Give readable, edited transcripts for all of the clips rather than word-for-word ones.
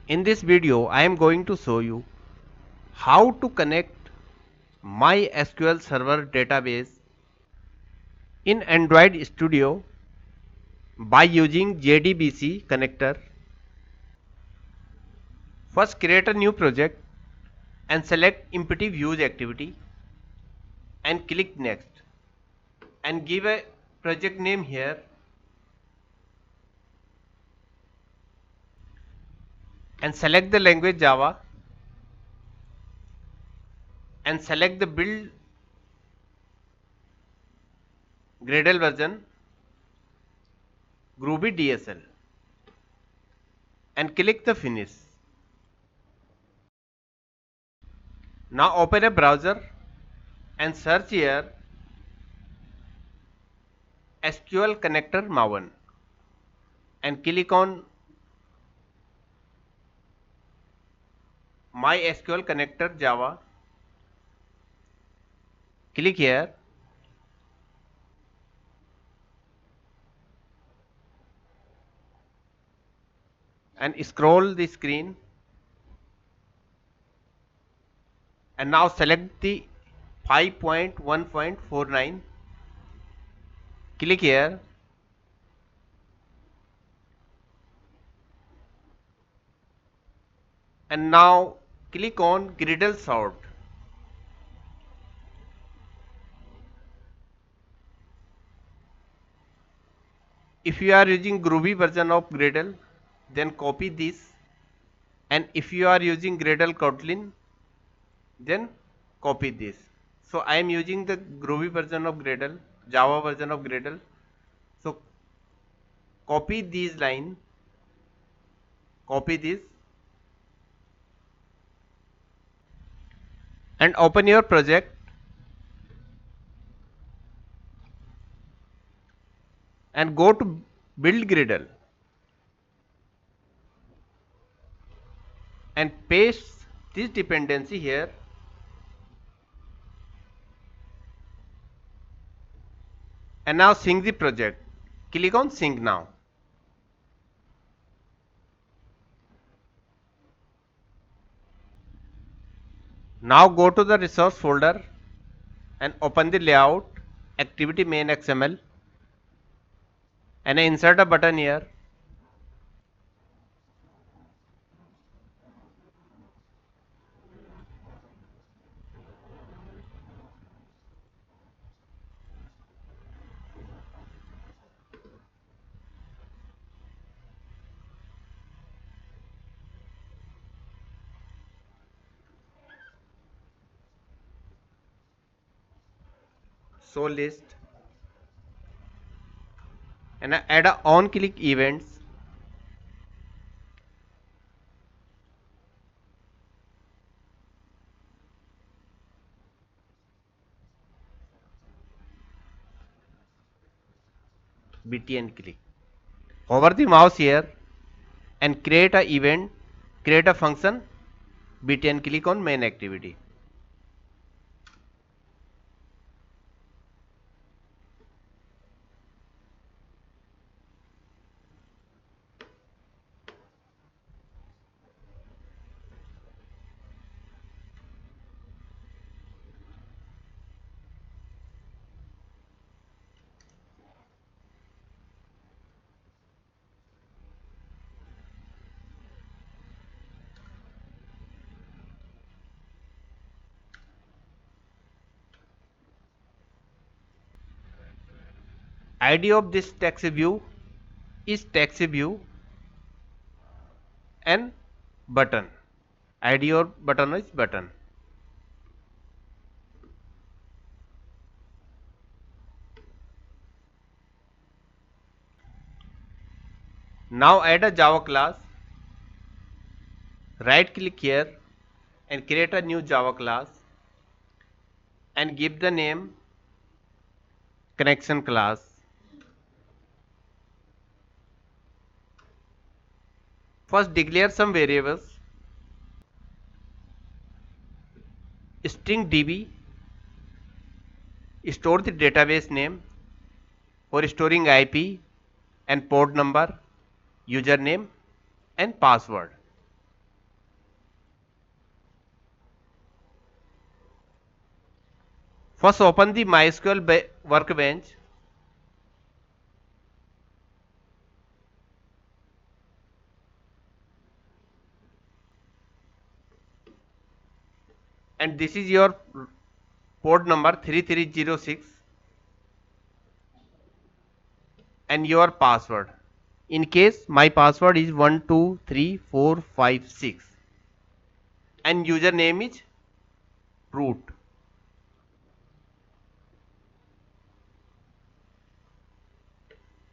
In this video, I am going to show you how to connect MySQL Server database in Android Studio by using JDBC connector. First, create a new project and select empty views activity and click next and give a project name here and select the language Java and select the build Gradle version Groovy DSL and click the finish. Now open a browser and search here SQL connector Maven and click on MySQL connector Java. Click here and scroll the screen and now select the 5.1.49. Click here and now click on Gradle sort. If you are using Groovy version of Gradle, then copy this, and if you are using Gradle Kotlin, then copy this. So I am using the Groovy version of Gradle, Java version of Gradle. So copy these line, copy this and open your project and go to build Gradle and paste this dependency here and now sync the project. Click on sync now. Now go to the resource folder and open the layout activity main XML and insert a button here. Show list and add a on click events btn click. Hover the mouse here and create a event, create a function btn click on main activity. ID of this text view is text view and button. ID or button is button. Now add a Java class. Right click here and create a new Java class and give the name connection class. First declare some variables. String db store the database name for storing IP and port number, username and password. First open the MySQL workbench, and this is your port number 3306 and your password. In case my password is 123456 and username is root.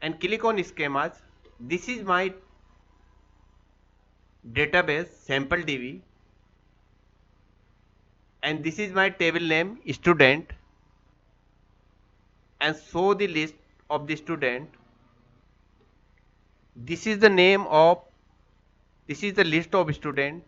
And click on schemas. This is my database sample DB and this is my table name student, and show the list of the student. This is the name of, this is the list of student,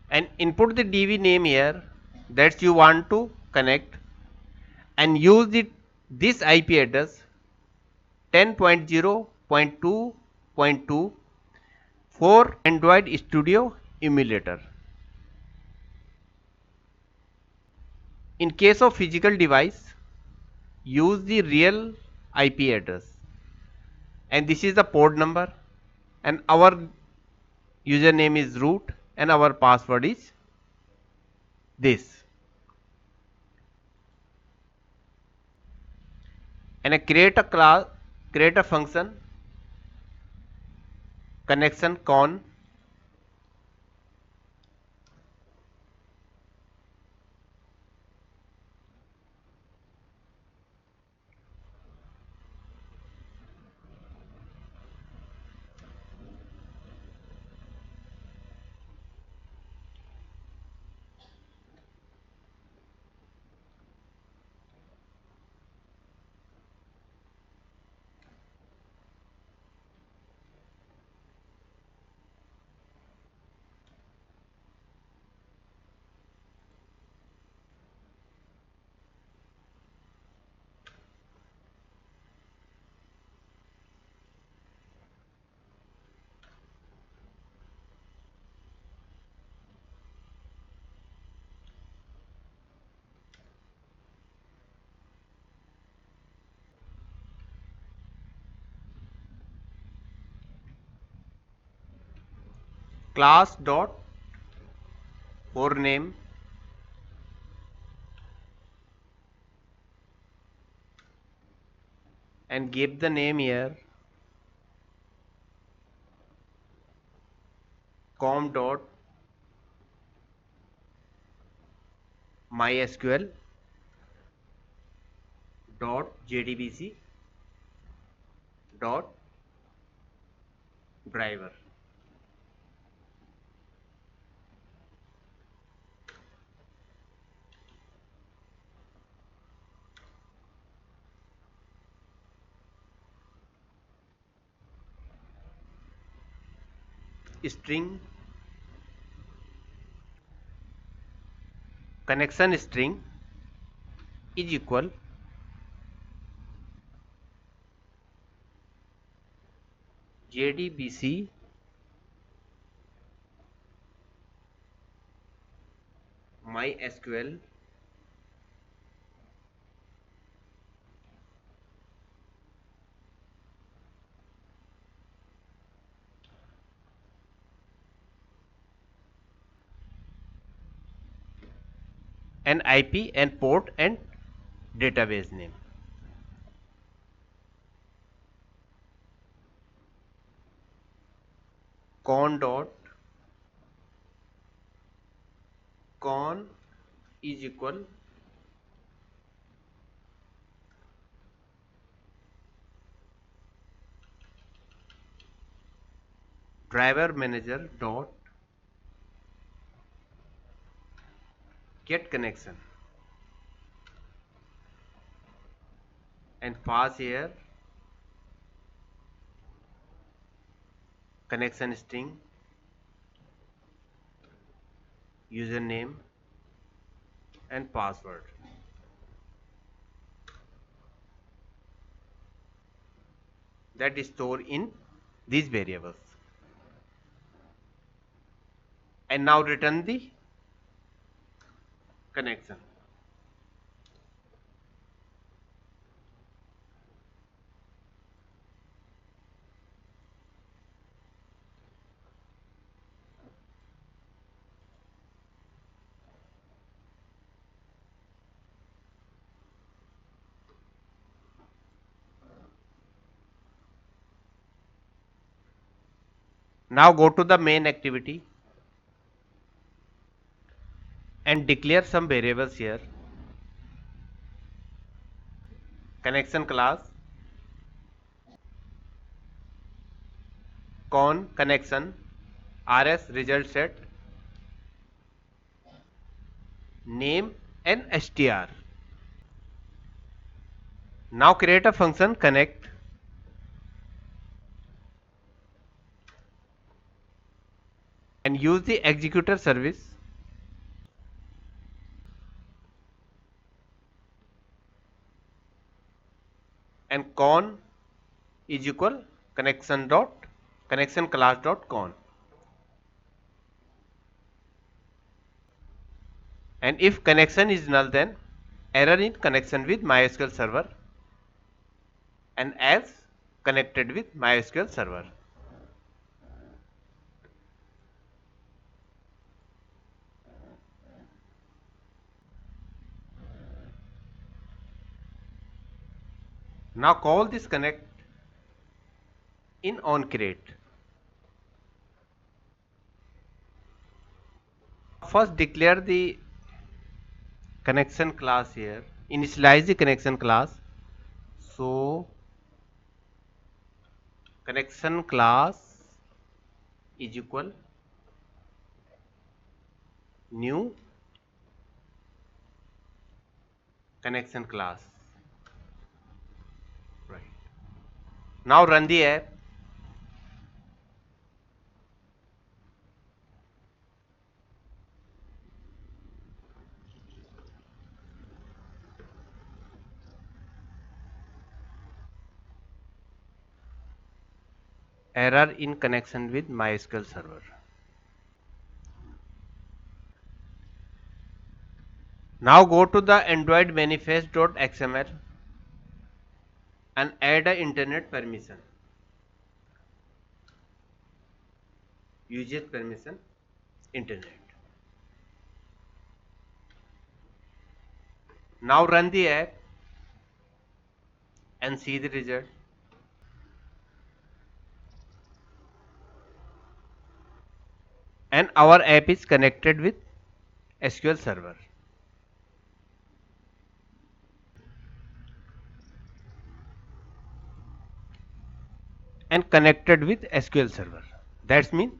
and input the DB name here that you want to connect and use this IP address 10.0.2.2 for Android Studio emulator. In case of physical device, use the real IP address, and this is the port number, and our username is root and our password is this. And I create a class, create a function connection con class dot for name and give the name here com dot MySQL dot JDBC dot driver. String connection string is equal JDBC MySQL and IP and port and database name. Con dot con is equal driver manager dot get connection and pass here connection string, username and password. That is stored in these variables. And now return the connection. Now go to the main activity and declare some variables here. Connection class, con connection, rs result set, name and str. Now create a function connect and use the executor service and con is equal connection class dot con, and if connection is null then error in connection with MySQL server and else connected with MySQL server. Now call this connect in onCreate. First declare the connection class here, initialize the connection class. So connection class is equal new connection class. Right. Now run the app. Error in connection with MySQL server. Now go to the Android manifest.xml and add a internet permission. Usage permission internet. Now run the app and see the result. And our app is connected with SQL server. And connected with SQL server. That means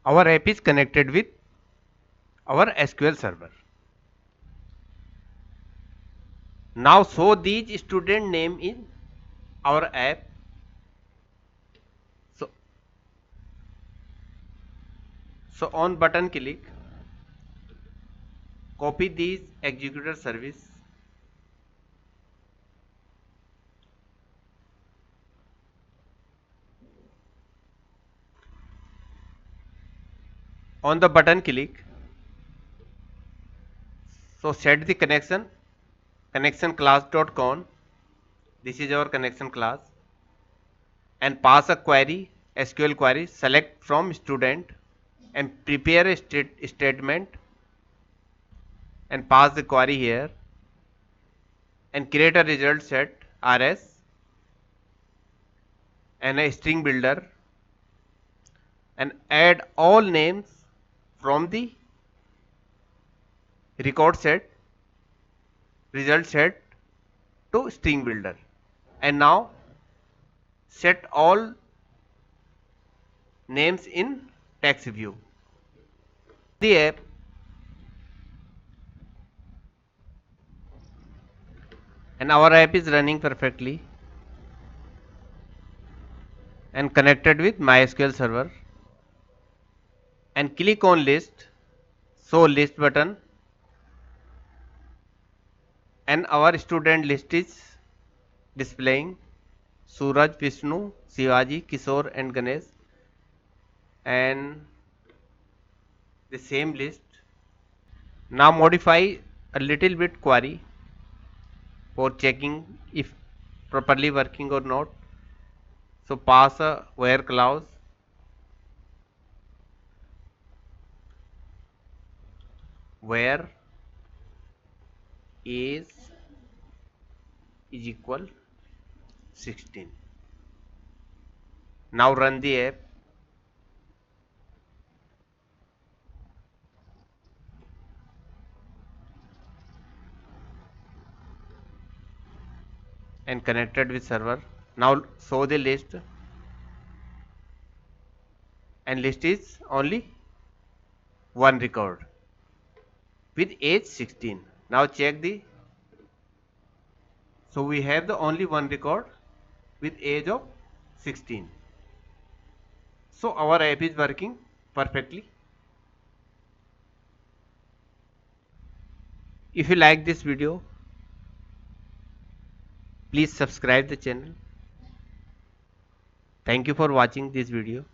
our app is connected with our SQL server. Now show these student name in our app. So on button click, copy these executor service on the button click. So set the connection class dot con. This is our connection class, and pass a query, SQL query. Select from student and prepare a statement and pass the query here and create a result set rs and a string builder and add all names from the record set result set to string builder, and now set all names in text view. The app and our app is running perfectly and connected with MySQL server, and click on list, show list button, and our student list is displaying Suraj, Vishnu, Shivaji, Kishore and Ganesh, and the same list. Now modify a little bit query for checking if properly working or not. So pass a where clause where age is equal 16. Now run the app and connected with server. Now show the list, and list is only one record with age 16. Now check the, so we have the only one record with age of 16. So our app is working perfectly. If you like this video, please subscribe the channel. Thank you for watching this video.